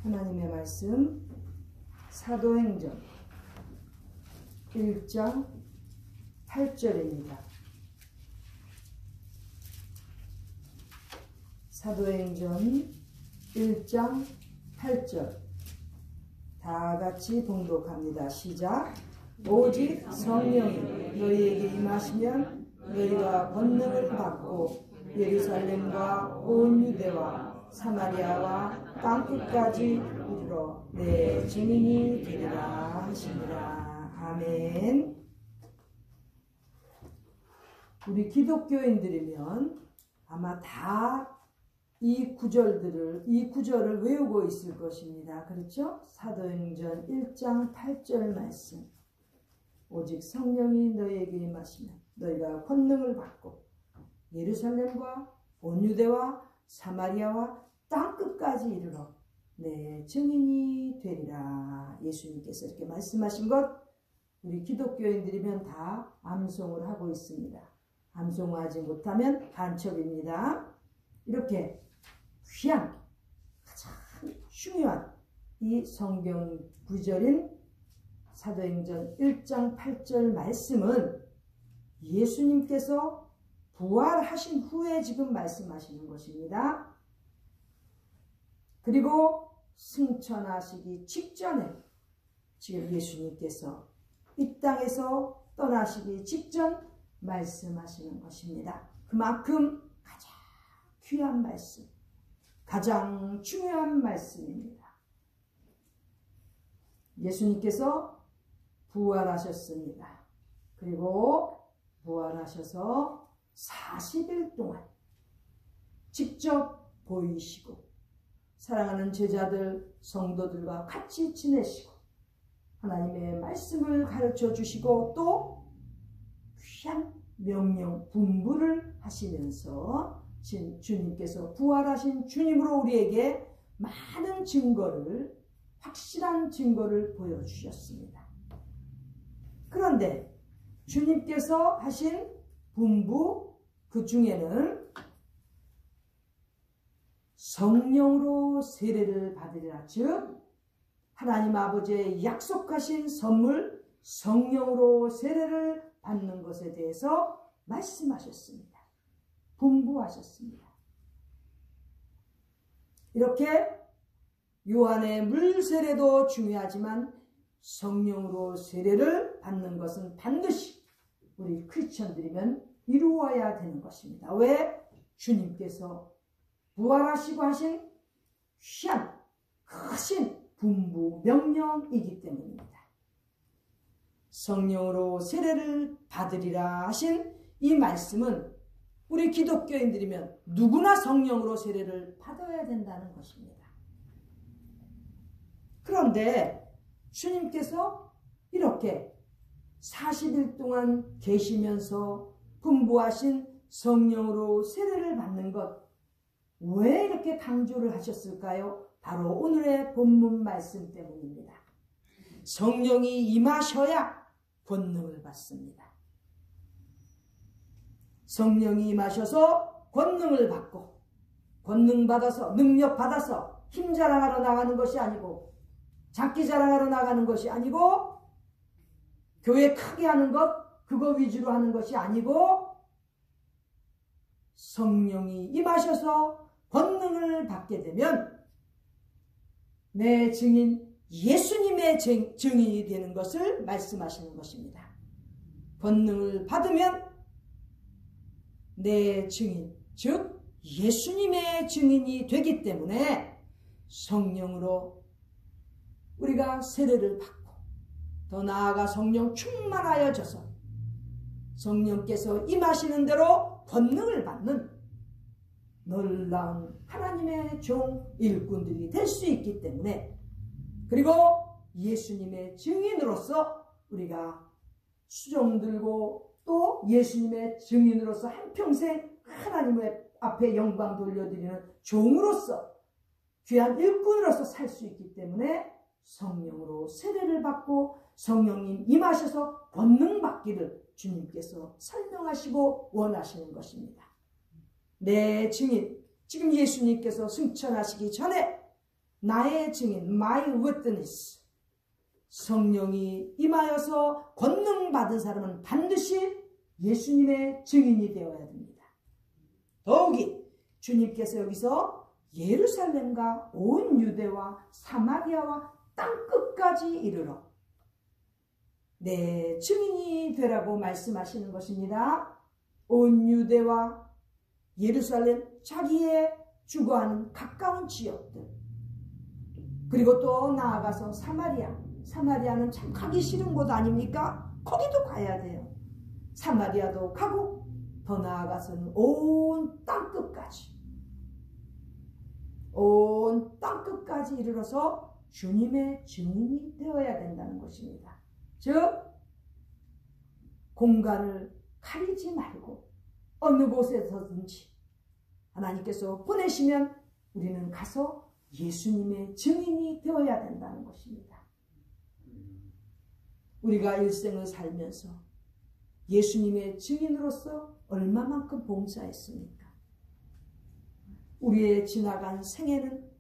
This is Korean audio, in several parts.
하나님의 말씀 사도행전 1장 8절입니다. 사도행전 1장 8절 다 같이 봉독합니다. 시작. 오직 성령이 너희에게 임하시면 너희가 권능을 받고 예루살렘과 온 유대와 사마리아와 땅끝까지 이르러 내 증인이 되리라 하시니라. 아멘. 우리 기독교인들이면 아마 다 이 구절을 외우고 있을 것입니다. 그렇죠? 사도행전 1장 8절 말씀. 오직 성령이 너희에게 임하시면 너희가 권능을 받고 예루살렘과 온 유대와 사마리아와 땅끝까지 이르러 내 증인이 되리라. 예수님께서 이렇게 말씀하신 것 우리 기독교인들이면 다 암송을 하고 있습니다. 암송하지 못하면 간첩입니다. 이렇게 귀한 가장 중요한 이 성경 구절인 사도행전 1장 8절 말씀은 예수님께서 부활하신 후에 지금 말씀하시는 것입니다. 그리고 승천하시기 직전에 지금 예수님께서 이 땅에서 떠나시기 직전 말씀하시는 것입니다. 그만큼 가장 귀한 말씀, 가장 중요한 말씀입니다. 예수님께서 부활하셨습니다. 그리고 부활하셔서 40일 동안 직접 보이시고 사랑하는 제자들, 성도들과 같이 지내시고 하나님의 말씀을 가르쳐 주시고 또 귀한 명령, 분부를 하시면서 주님께서 부활하신 주님으로 우리에게 많은 증거를, 확실한 증거를 보여주셨습니다. 그런데 주님께서 하신 분부 그 중에는 성령으로 세례를 받으리라, 즉 하나님 아버지의 약속하신 선물 성령으로 세례를 받는 것에 대해서 말씀하셨습니다. 분부하셨습니다. 이렇게 요한의 물 세례도 중요하지만 성령으로 세례를 받는 것은 반드시 우리 크리스천들이면 이루어야 되는 것입니다. 왜? 주님께서 부활하시고 하신 귀한 크신 분부 명령이기 때문입니다. 성령으로 세례를 받으리라 하신 이 말씀은 우리 기독교인들이면 누구나 성령으로 세례를 받아야 된다는 것입니다. 그런데 주님께서 이렇게 40일 동안 계시면서 분부하신 성령으로 세례를 받는 것, 왜 이렇게 강조를 하셨을까요? 바로 오늘의 본문 말씀 때문입니다. 성령이 임하셔야 권능을 받습니다. 성령이 임하셔서 권능을 받고, 권능 받아서, 능력 받아서 힘 자랑하러 나가는 것이 아니고, 장기 자랑하러 나가는 것이 아니고, 교회 크게 하는 것, 그거 위주로 하는 것이 아니고, 성령이 임하셔서 권능을 받게 되면 내 증인 예수님의 증인이 되는 것을 말씀하시는 것입니다. 권능을 받으면 내 증인, 즉 예수님의 증인이 되기 때문에 성령으로 우리가 세례를 받고 더 나아가 성령 충만하여져서 성령께서 임하시는 대로 권능을 받는 놀라운 하나님의 종 일꾼들이 될 수 있기 때문에, 그리고 예수님의 증인으로서 우리가 수종 들고 또 예수님의 증인으로서 한평생 하나님의 앞에 영광 돌려드리는 종으로서 귀한 일꾼으로서 살 수 있기 때문에 성령으로 세례를 받고 성령님 임하셔서 권능 받기를 주님께서 설명하시고 원하시는 것입니다. 내 증인, 지금 예수님께서 승천하시기 전에 나의 증인, my witness. 성령이 임하여서 권능 받은 사람은 반드시 예수님의 증인이 되어야 됩니다. 더욱이 주님께서 여기서 예루살렘과 온 유대와 사마리아와 땅끝까지 이르러 내 증인이 되라고 말씀하시는 것입니다. 온 유대와 예루살렘, 자기의 주거하는 가까운 지역들, 그리고 또 나아가서 사마리아는 참 가기 싫은 곳 아닙니까? 거기도 가야 돼요. 사마리아도 가고 더 나아가서는 온 땅끝까지 이르러서 주님의 증인이 되어야 된다는 것입니다. 즉 공간을 가리지 말고 어느 곳에서든지 하나님께서 보내시면 우리는 가서 예수님의 증인이 되어야 된다는 것입니다. 우리가 일생을 살면서 예수님의 증인으로서 얼마만큼 봉사했습니까? 우리의 지나간 생애는,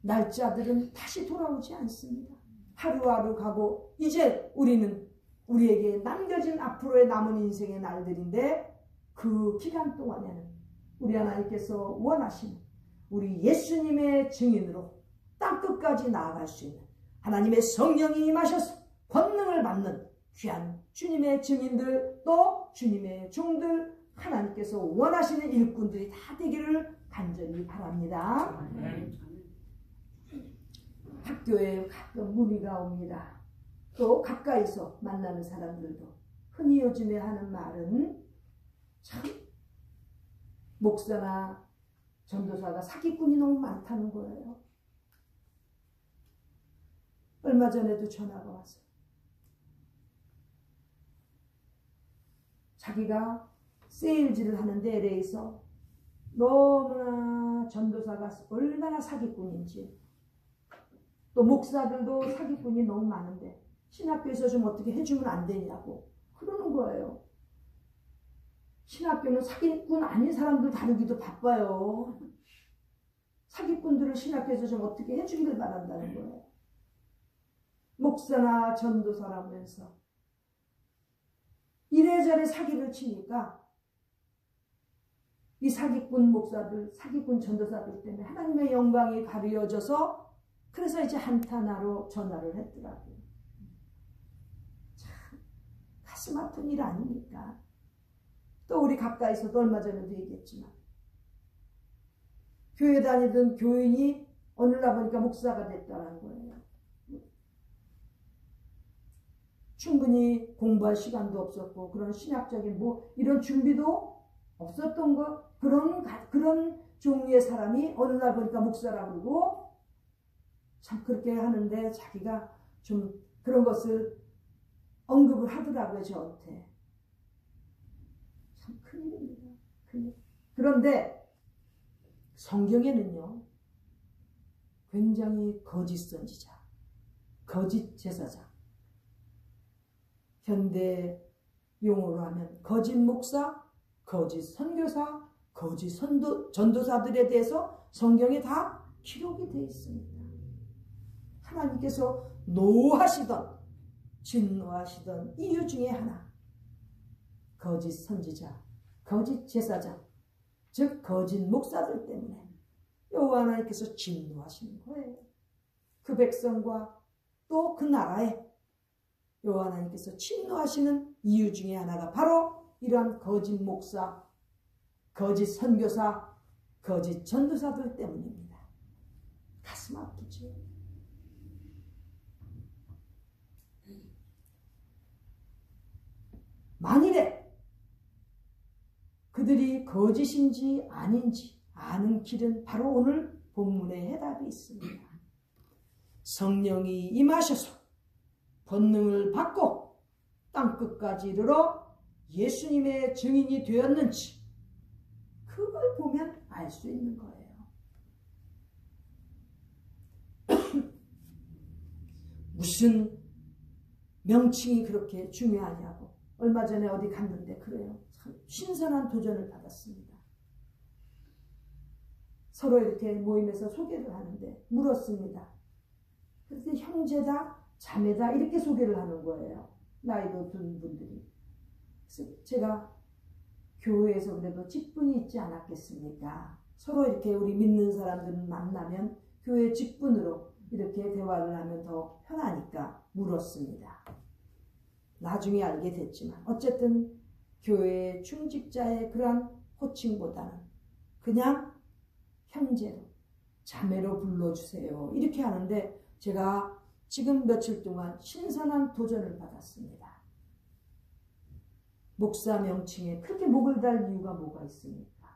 날짜들은 다시 돌아오지 않습니다. 하루하루 가고 이제 우리는 우리에게 남겨진 앞으로의 남은 인생의 날들인데, 그 기간 동안에는 우리 하나님께서 원하시는 우리 예수님의 증인으로 땅끝까지 나아갈 수 있는, 하나님의 성령이 임하셔서 권능을 받는 귀한 주님의 증인들, 또 주님의 종들, 하나님께서 원하시는 일꾼들이 다 되기를 간절히 바랍니다. 학교에 가끔 문의가 옵니다. 또 가까이서 만나는 사람들도 흔히 요즘에 하는 말은, 참 목사나 전도사가 사기꾼이 너무 많다는 거예요. 얼마 전에도 전화가 왔어요. 자기가 세일즈를 하는데 LA에서 너무나 전도사가 얼마나 사기꾼인지, 또 목사들도 사기꾼이 너무 많은데 신학교에서 좀 어떻게 해주면 안 되냐고 그러는 거예요. 신학교는 사기꾼 아닌 사람들 다루기도 바빠요. 사기꾼들을 신학교에서 좀 어떻게 해주기를 바란다는 거예요. 목사나 전도사라면서 이래저래 사기를 치니까 이 사기꾼 목사들, 사기꾼 전도사들 때문에 하나님의 영광이 가려져서, 그래서 이제 한탄하러 전화를 했더라고요. 참 가슴 아픈 일 아닙니까? 또 우리 가까이서도 얼마 전에도 얘기했지만, 교회 다니던 교인이 어느 날 보니까 목사가 됐다는 거예요. 충분히 공부할 시간도 없었고 그런 신학적인 이런 준비도 없었던 것, 그런 종류의 사람이 어느 날 보니까 목사라고 그러고, 참 그렇게 하는데 자기가 좀 그런 것을 언급을 하더라고요, 저한테. 참 큰일입니다. 큰일. 그런데 성경에는요, 굉장히 거짓 선지자, 거짓 제사장, 현대 용어로 하면 거짓 목사, 거짓 선교사, 거짓 전도사들에 대해서 성경에 다 기록이 되어 있습니다. 하나님께서 노하시던, 진노하시던 이유 중에 하나, 거짓 선지자, 거짓 제사장, 즉 거짓 목사들 때문에 여호와 하나님께서 진노하시는 거예요. 그 백성과 또 그 나라에 여호와 하나님께서 진노하시는 이유 중에 하나가 바로 이러한 거짓 목사, 거짓 선교사, 거짓 전도사들 때문입니다. 가슴 아프죠. 만일에 그들이 거짓인지 아닌지 아는 길은 바로 오늘 본문의 해답이 있습니다. 성령이 임하셔서 권능을 받고 땅끝까지 이르러 예수님의 증인이 되었는지, 그걸 보면 알 수 있는 거예요. 무슨 명칭이 그렇게 중요하냐고. 얼마 전에 어디 갔는데 그래요. 참 신선한 도전을 받았습니다. 서로 이렇게 모임에서 소개를 하는데 물었습니다. 그래서 형제다 자매다 이렇게 소개를 하는 거예요. 나이도 든 분들이. 그래서 제가 교회에서 그래도 직분이 있지 않았겠습니까? 서로 이렇게 우리 믿는 사람들 만나면 교회 직분으로 이렇게 대화를 하면 더 편하니까 물었습니다. 나중에 알게 됐지만 어쨌든 교회의 중직자의 그러한 호칭보다는 그냥 형제로 자매로 불러주세요 이렇게 하는데 제가 지금 며칠 동안 신선한 도전을 받았습니다. 목사 명칭에 그렇게 목을 달 이유가 뭐가 있습니까?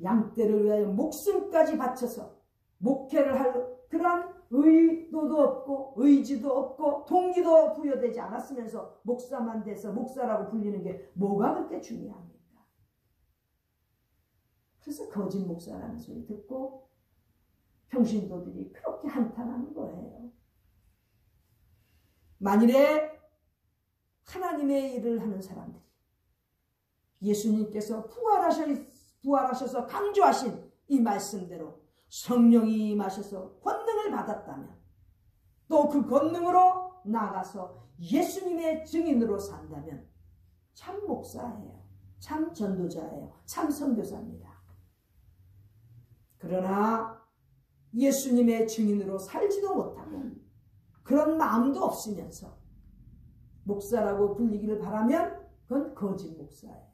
양떼를 위하여 목숨까지 바쳐서 목회를 할 그러한 의도도 없고 의지도 없고 동기도 부여되지 않았으면서 목사만 돼서 목사라고 불리는 게 뭐가 그렇게 중요합니까? 그래서 거짓 목사라는 소리 듣고 평신도들이 그렇게 한탄하는 거예요. 만일에 하나님의 일을 하는 사람들이 예수님께서 부활하셔서 강조하신 이 말씀대로 성령이 임하셔서 권능을 받았다면 또 그 권능으로 나가서 예수님의 증인으로 산다면 참 목사예요. 참 전도자예요. 참 선교사입니다. 그러나 예수님의 증인으로 살지도 못하고 그런 마음도 없으면서 목사라고 불리기를 바라면 그건 거짓 목사예요.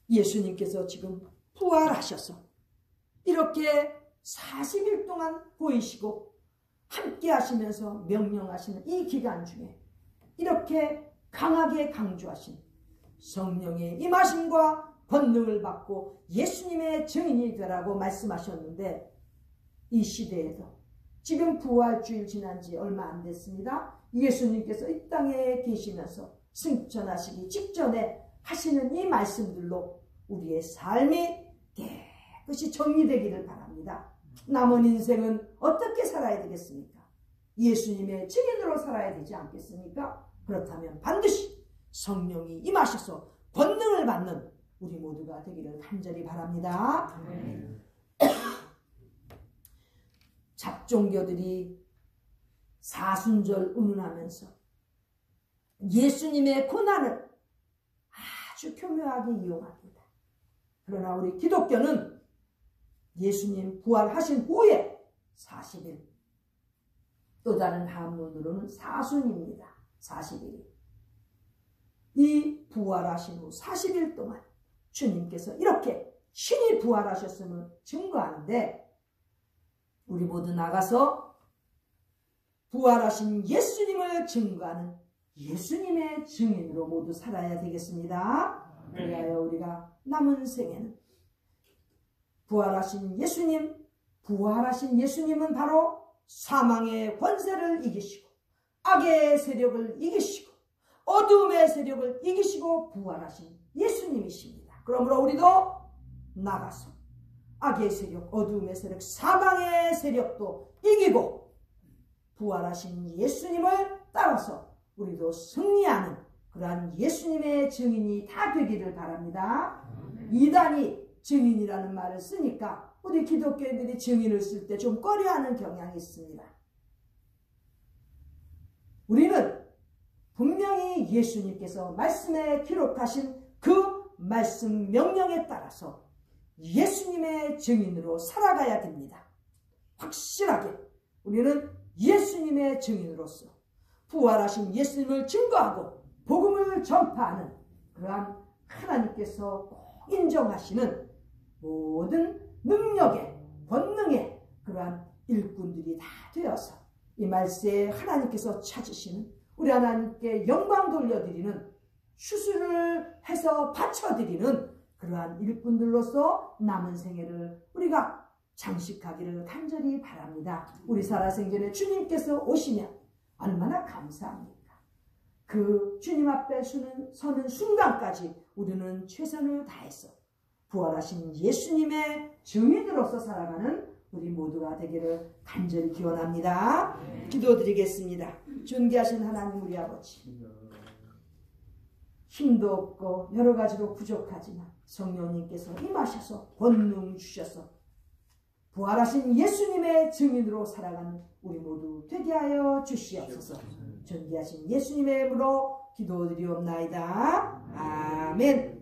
예수님께서 지금 부활하셔서 이렇게 40일 동안 보이시고 함께 하시면서 명령하시는 이 기간 중에 이렇게 강하게 강조하신 성령의 임하심과 권능을 받고 예수님의 증인이 되라고 말씀하셨는데 이 시대에도 지금 부활주일 지난 지 얼마 안 됐습니다. 예수님께서 이 땅에 계시면서 승천하시기 직전에 하시는 이 말씀들로 우리의 삶이 깨끗이 정리되기를 바랍니다. 남은 인생은 어떻게 살아야 되겠습니까? 예수님의 증인으로 살아야 되지 않겠습니까? 그렇다면 반드시 성령이 임하셔서 권능을 받는 우리 모두가 되기를 간절히 바랍니다. 잡종교들이 사순절 운운하면서 예수님의 고난을 아주 교묘하게 이용합니다. 그러나 우리 기독교는 예수님 부활하신 후에 40일, 또 다른 한문으로는 사순입니다. 40일이. 이 부활하신 후 40일 동안 주님께서 이렇게 신이 부활하셨음을 증거하는데 우리 모두 나가서 부활하신 예수님을 증거하는 예수님의 증인으로 모두 살아야 되겠습니다. 그리하여 우리가 남은 생에는 부활하신 예수님은 바로 사망의 권세를 이기시고 악의 세력을 이기시고 어둠의 세력을 이기시고 부활하신 예수님이십니다. 그러므로 우리도 나가서 악의 세력, 어둠의 세력, 사망의 세력도 이기고 부활하신 예수님을 따라서 우리도 승리하는 그러한 예수님의 증인이 다 되기를 바랍니다. 이단이 증인이라는 말을 쓰니까 우리 기독교인들이 증인을 쓸 때 좀 꺼려하는 경향이 있습니다. 우리는 분명히 예수님께서 말씀에 기록하신 그 말씀 명령에 따라서 예수님의 증인으로 살아가야 됩니다. 확실하게 우리는 예수님의 증인으로서 부활하신 예수님을 증거하고 복음을 전파하는 그러한 하나님께서 꼭 인정하시는 모든 능력의 권능의 그러한 일꾼들이 다 되어서 이 말세에 하나님께서 찾으시는 우리 하나님께 영광 돌려드리는 추수를 해서 바쳐드리는 그러한 일꾼들로서 남은 생애를 우리가 장식하기를 간절히 바랍니다. 우리 살아생전에 주님께서 오시면 얼마나 감사합니까? 그 주님 앞에 서는 순간까지 우리는 최선을 다해서 부활하신 예수님의 증인으로서 살아가는 우리 모두가 되기를 간절히 기원합니다. 기도드리겠습니다. 존귀하신 하나님 우리 아버지, 힘도 없고 여러 가지로 부족하지만 성령님께서 임하셔서 권능 주셔서 부활하신 예수님의 증인으로 살아가는 우리 모두 되게 하여 주시옵소서. 존귀하신 예수님의 이름으로 기도드리옵나이다. 아멘.